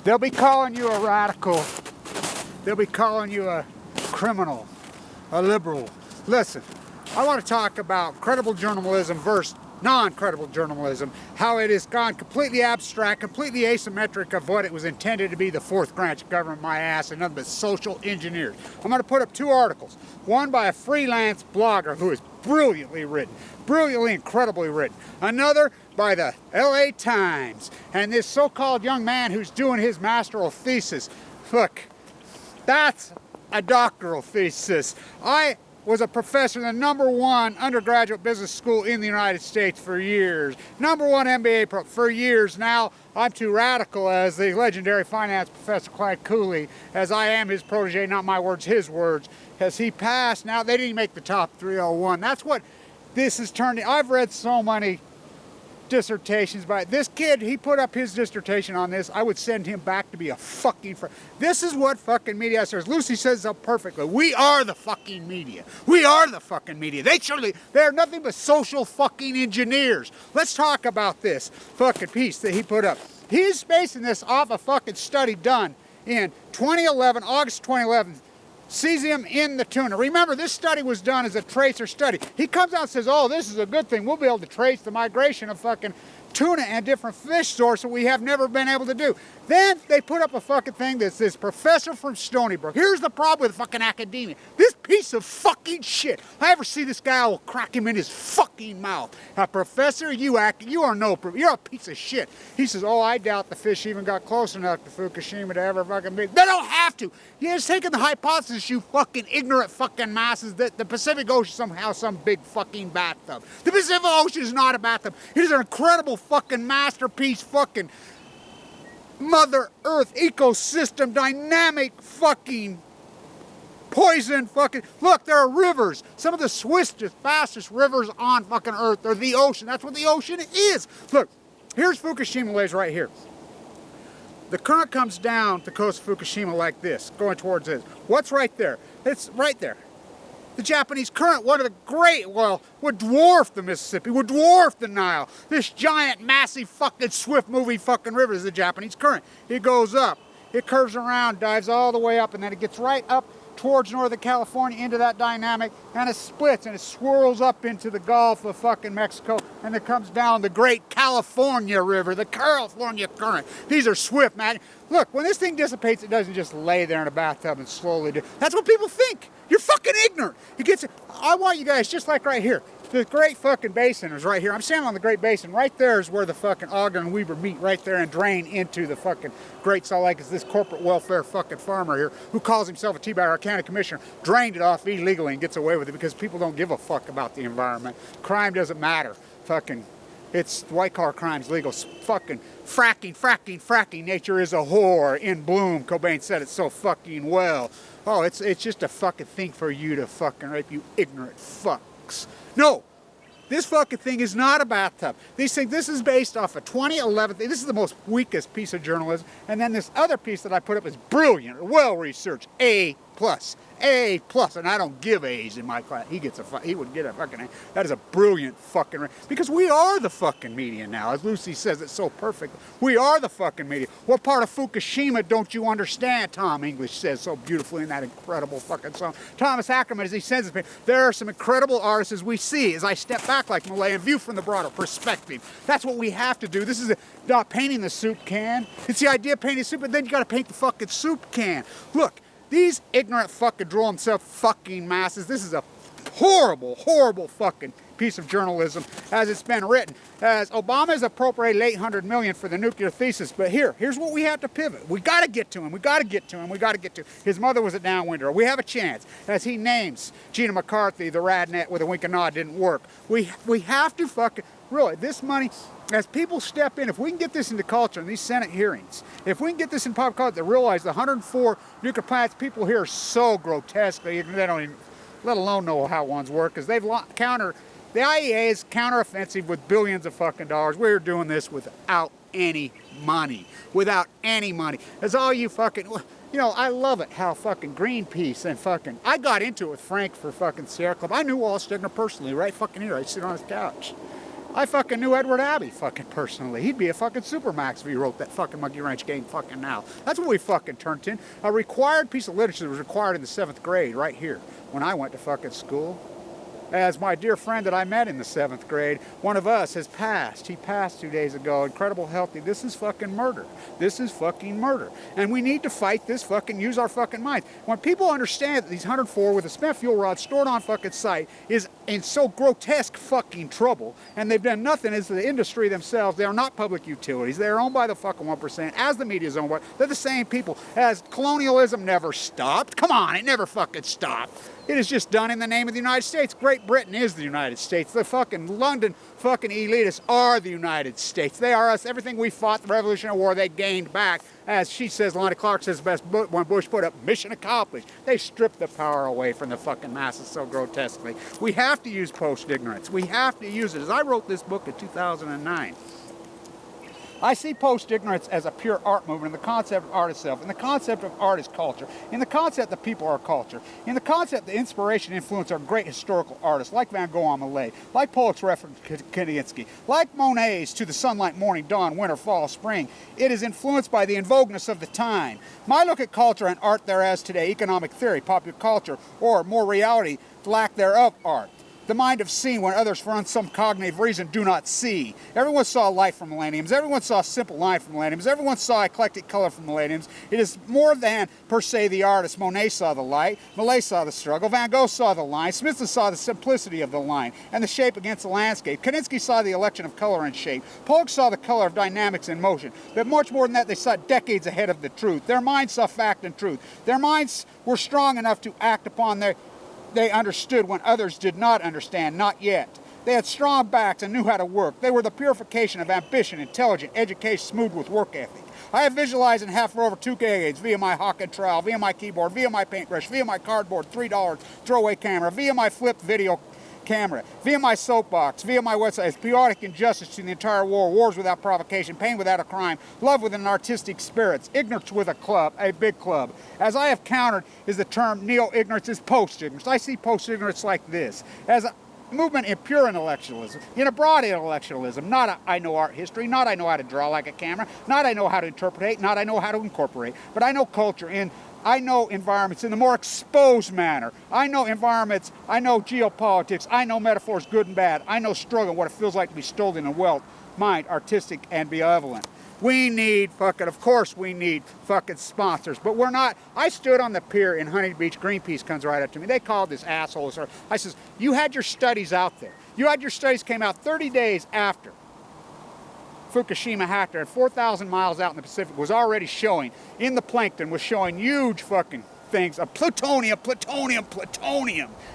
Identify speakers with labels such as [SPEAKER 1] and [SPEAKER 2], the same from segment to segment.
[SPEAKER 1] They'll be calling you a radical. They'll be calling you a criminal, a liberal. Listen, I want to talk about credible journalism versus non-credible journalism, how it has gone completely abstract, completely asymmetric of what it was intended to be, the fourth branch of government, my ass, and nothing but social engineers. I'm going to put up 2 articles. One by a freelance blogger who is brilliantly written, brilliantly, incredibly written. Another by the LA Times, and this so-called young man who's doing his master's thesis. Look, that's a doctoral thesis. I was a professor in the #1 undergraduate business school in the United States for years. #1 MBA for years now. I'm too radical, as the legendary finance professor Clyde Cooley, as I am his protege, not my words, his words. As he passed, now they didn't make the top 301. That's what this has turned into. I've read so many dissertations by this kid. He put up his dissertation on this. I would send him back to be a fucking This is what fucking media says. Lucy says so perfectly. We are the fucking media. We are the fucking media. They're nothing but social fucking engineers. Let's talk about this fucking piece that he put up. He's basing this off a fucking study done in 2011, August 2011. Cesium in the tuna. Remember, this study was done as a tracer study. He comes out and says, oh, this is a good thing. We'll be able to trace the migration of fucking tuna and different fish sources that we have never been able to do. Then they put up a fucking thing that's this professor from Stony Brook. Here's the problem with fucking academia. This piece of fucking shit. I ever see this guy, I will crack him in his fucking mouth. Professor, you're a piece of shit. He says, oh, I doubt the fish even got close enough to Fukushima to ever fucking be. They don't have to. You're just taking the hypothesis, you fucking ignorant fucking masses, that the Pacific Ocean is somehow some big fucking bathtub. The Pacific Ocean is not a bathtub. It is an incredible fucking masterpiece, fucking Mother Earth ecosystem, dynamic fucking poison fucking. Look, there are rivers. Some of the swiftest, fastest rivers on fucking Earth are the ocean. That's what the ocean is. Look, here's Fukushima lays right here. The current comes down the coast of Fukushima like this, going towards this. What's right there? It's right there. The Japanese current, one of the great, well, would dwarf the Mississippi, would dwarf the Nile. This giant, massive, fucking swift-moving fucking river is the Japanese current. It goes up, it curves around, dives all the way up, and then it gets right up towards Northern California into that dynamic, and it splits and it swirls up into the Gulf of fucking Mexico, and it comes down the Great California River, the California current. These are swift, man. Look, when this thing dissipates, it doesn't just lay there in a bathtub and slowly do. That's what people think. You're fucking ignorant. I want you guys, just like right here, the Great fucking Basin is right here. I'm standing on the Great Basin. Right there is where the fucking Ogden and Weber meet, right there, and drain into the fucking Great Salt Lake. Is this corporate welfare fucking farmer here who calls himself a T-Bagger county commissioner, drained it off illegally and gets away with it because people don't give a fuck about the environment. Crime doesn't matter. Fucking, it's white-collar crime's legal. Fucking fracking. Nature is a whore in bloom. Cobain said it so fucking well. Oh, it's just a fucking thing for you to fucking rape, you ignorant fucks. No, this fucking thing is not a bathtub. This is based off a 2011 thing. This is the most weakest piece of journalism. And then this other piece that I put up is brilliant, well-researched, A+. A+, and I don't give A's in my class. He would get a fucking A. That is a brilliant fucking, because we are the fucking media now, as Lucy says it so perfectly. We are the fucking media. What part of Fukushima don't you understand? Tom English says so beautifully in that incredible fucking song. Thomas Ackerman, as he says it, there are some incredible artists as we see, as I step back like Malay and view from the broader perspective. That's what we have to do. This is not painting the soup can. It's the idea of painting the soup, but then you got to paint the fucking soup can. Look. These ignorant fucking draw themselves fucking masses. This is a horrible, horrible fucking piece of journalism as it's been written. As Obama has appropriated $800 million for the nuclear thesis, but here's what we have to pivot. We got to get to him. His mother was a downwinder. We have a chance. As he names Gina McCarthy, the radnet with a wink and nod didn't work. We have to fucking, really, this money, as people step in, if we can get this into culture in these Senate hearings, if we can get this in pop culture, they realize the 104 nuclear plants, people here are so grotesquely ignorant, they don't even, let alone know how ones work, because they've the IEA is counteroffensive with billions of fucking dollars. We're doing this without any money. As all you fucking, you know, I love it how fucking Greenpeace and fucking, I got into it with Frank for fucking Sierra Club. I knew Walt Stigner personally, right fucking here. I sit on his couch. I fucking knew Edward Abbey fucking personally. He'd be a fucking supermax if he wrote that fucking Monkey Wrench game fucking now. That's what we fucking turned in. A required piece of literature that was required in the 7th grade right here when I went to fucking school. As my dear friend that I met in the 7th grade, one of us has passed. He passed 2 days ago, incredible healthy. This is fucking murder. This is fucking murder. And we need to fight this fucking, use our fucking minds. When people understand that these 104 with a spent fuel rod stored on fucking site is in so grotesque fucking trouble, and they've done nothing as the industry themselves, they are not public utilities. They are owned by the fucking 1%, as the media is owned by, they're the same people. As colonialism never stopped. Come on, it never fucking stopped. It is just done in the name of the United States. Great Britain is the United States. The fucking London fucking elitists are the United States. They are us. Everything we fought the Revolutionary War, they gained back. As she says, Lonnie Clark says best when Bush put up, mission accomplished. They stripped the power away from the fucking masses so grotesquely. We have to use post-ignorance. We have to use it. As I wrote this book in 2009, I see post-ignorance as a pure art movement in the concept of art itself, in the concept of art is culture, in the concept that people are culture, in the concept that inspiration and influence are great historical artists like Van Gogh on Malay, like Pollock's reference to Kandinsky, like Monet's to the sunlight, morning, dawn, winter, fall, spring. It is influenced by the in vogueness of the time. My look at culture and art there as today, economic theory, popular culture, or more reality, lack thereof art. The mind of seeing when others for some cognitive reason do not see. Everyone saw light from millenniums. Everyone saw simple line from millenniums. Everyone saw eclectic color from millenniums. It is more than, per se, the artist. Monet saw the light. Malay saw the struggle. Van Gogh saw the line. Smithson saw the simplicity of the line and the shape against the landscape. Kandinsky saw the election of color and shape. Pollock saw the color of dynamics and motion. But much more than that, they saw decades ahead of the truth. Their minds saw fact and truth. Their minds were strong enough to act upon they understood when others did not understand, not yet. They had strong backs and knew how to work. They were the purification of ambition, intelligent, education, smooth with work ethic. I have visualized and have for over 2 decades via my hawk and trowel, via my keyboard, via my paintbrush, via my cardboard, $3 throwaway camera, via my flipped video camera, via my soapbox, via my website. It's periodic injustice to the entire war, wars without provocation, pain without a crime, love with an artistic spirit, ignorance with a club, a big club. As I have countered is the term neo-ignorance is post-ignorance. I see post-ignorance like this, as a movement in pure intellectualism, in a broad intellectualism, not a, I know art history, not I know how to draw like a camera, not I know how to interpret, not I know how to incorporate, but I know culture in I know environments in the more exposed manner. I know environments, I know geopolitics, I know metaphors good and bad. I know struggle, what it feels like to be stolen in wealth, mind, artistic, and benevolent. We need of course we need fucking sponsors, but we're not. I stood on the pier in Huntington Beach, Greenpeace comes right up to me. They called this asshole. I says, you had your studies out there. You had your studies came out 30 days after Fukushima happened, and 4,000 miles out in the Pacific was already showing, in the plankton, was showing huge fucking things of plutonium,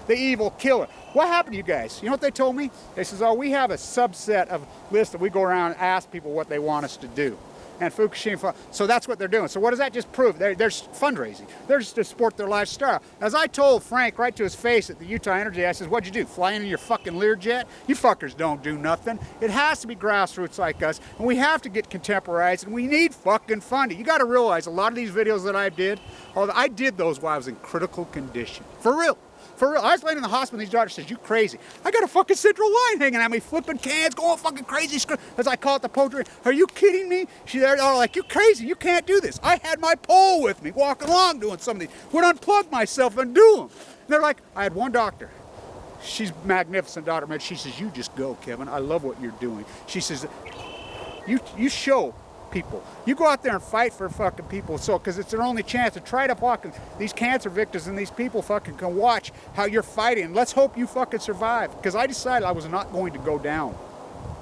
[SPEAKER 1] the evil killer. What happened to you guys? You know what they told me? They says, oh, we have a subset of lists that we go around and ask people what they want us to do. And Fukushima, so that's what they're doing. So what does that just prove? They're fundraising. They're just to support their lifestyle. As I told Frank right to his face at the Utah Energy, I says, what'd you do, fly in your fucking Learjet? You fuckers don't do nothing. It has to be grassroots like us, and we have to get contemporized, and we need fucking funding. You gotta realize a lot of these videos that I did those while I was in critical condition. For real. For real, I was laying in the hospital and these doctors says, you crazy. I got a fucking central line hanging at me, flipping cans, going fucking crazy. As I call it the poetry, are you kidding me? They're all like, you crazy, you can't do this. I had my pole with me, walking along doing some of these. Would unplug myself and do them. And they're like, I had one doctor. She's magnificent, Dr. Med. She says, you just go, Kevin. I love what you're doing. She says, you show people. You go out there and fight for fucking people, so because it's their only chance to try to fucking these cancer victims and these people fucking can watch how you're fighting. Let's hope you fucking survive. Because I decided I was not going to go down.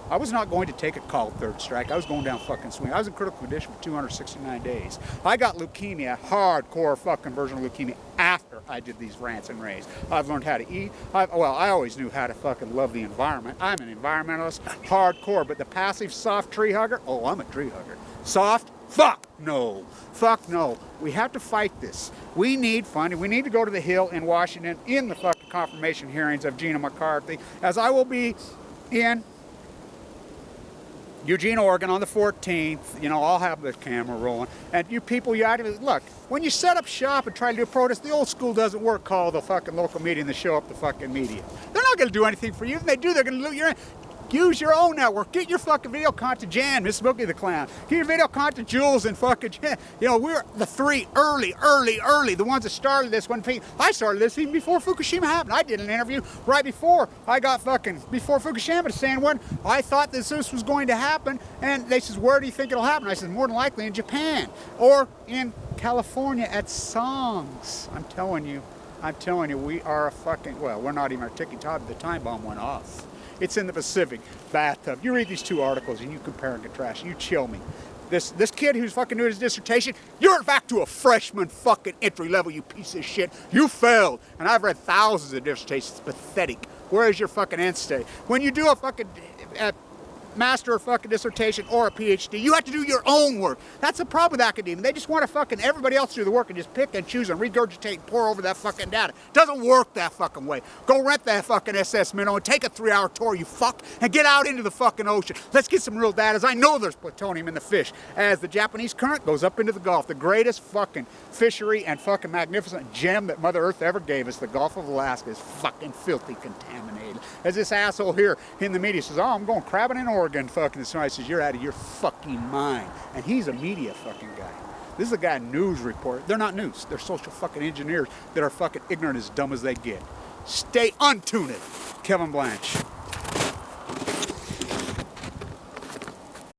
[SPEAKER 1] I was not going to take a called third strike. I was going down fucking swing. I was in critical condition for 269 days. I got leukemia, hardcore fucking version of leukemia, after I did these rants and raves. I've learned how to eat. I always knew how to fucking love the environment. I'm an environmentalist, hardcore, but the passive soft tree hugger, oh, I'm a tree hugger. Soft? Fuck no. Fuck no. We have to fight this. We need funding. We need to go to the Hill in Washington in the fucking confirmation hearings of Gina McCarthy, as I will be in Eugene, Oregon on the 14th. You know, I'll have the camera rolling. And you people, you activists, look, when you set up shop and try to do a protest, the old school doesn't work. Call the fucking local media and they show up the fucking media. They're not going to do anything for you. If they do, they're going to loot your Use your own network. Get your fucking video content to Jan, Miss Smokey the Clown. Get your video content to Jules and fucking Jan. You know, we're the three early, the ones that started this one. I started this even before Fukushima happened. I did an interview right before I got before Fukushima saying when I thought this was going to happen. And they says, where do you think it'll happen? I said, more than likely in Japan or in California at Songs. I'm telling you, we are a fucking, well, we're not even a ticking time. The time bomb went off. It's in the Pacific bathtub. You read these two articles and you compare and contrast. You chill me. This kid who's fucking doing his dissertation, you're back to a freshman fucking entry level, you piece of shit. You failed. And I've read thousands of dissertations. It's pathetic. Where is your fucking end state? When you do a fucking master of fucking dissertation or a PhD, you have to do your own work. That's the problem with academia. They just want to fucking everybody else do the work and just pick and choose and regurgitate and pour over that fucking data. Doesn't work that fucking way. Go rent that fucking SS Minnow and take a 3-hour tour, you fuck, and get out into the fucking ocean. Let's get some real data. I know there's plutonium in the fish. As the Japanese current goes up into the Gulf, the greatest fucking fishery and fucking magnificent gem that Mother Earth ever gave us, the Gulf of Alaska, is fucking filthy contaminated. As this asshole here in the media says, oh, I'm going crabbing in Oregon, fucking this night. Says, you're out of your fucking mind. And he's a media fucking guy. This is a guy, news reporter. They're not news. They're social fucking engineers that are fucking ignorant, as dumb as they get. Stay untuned. Kevin Blanch.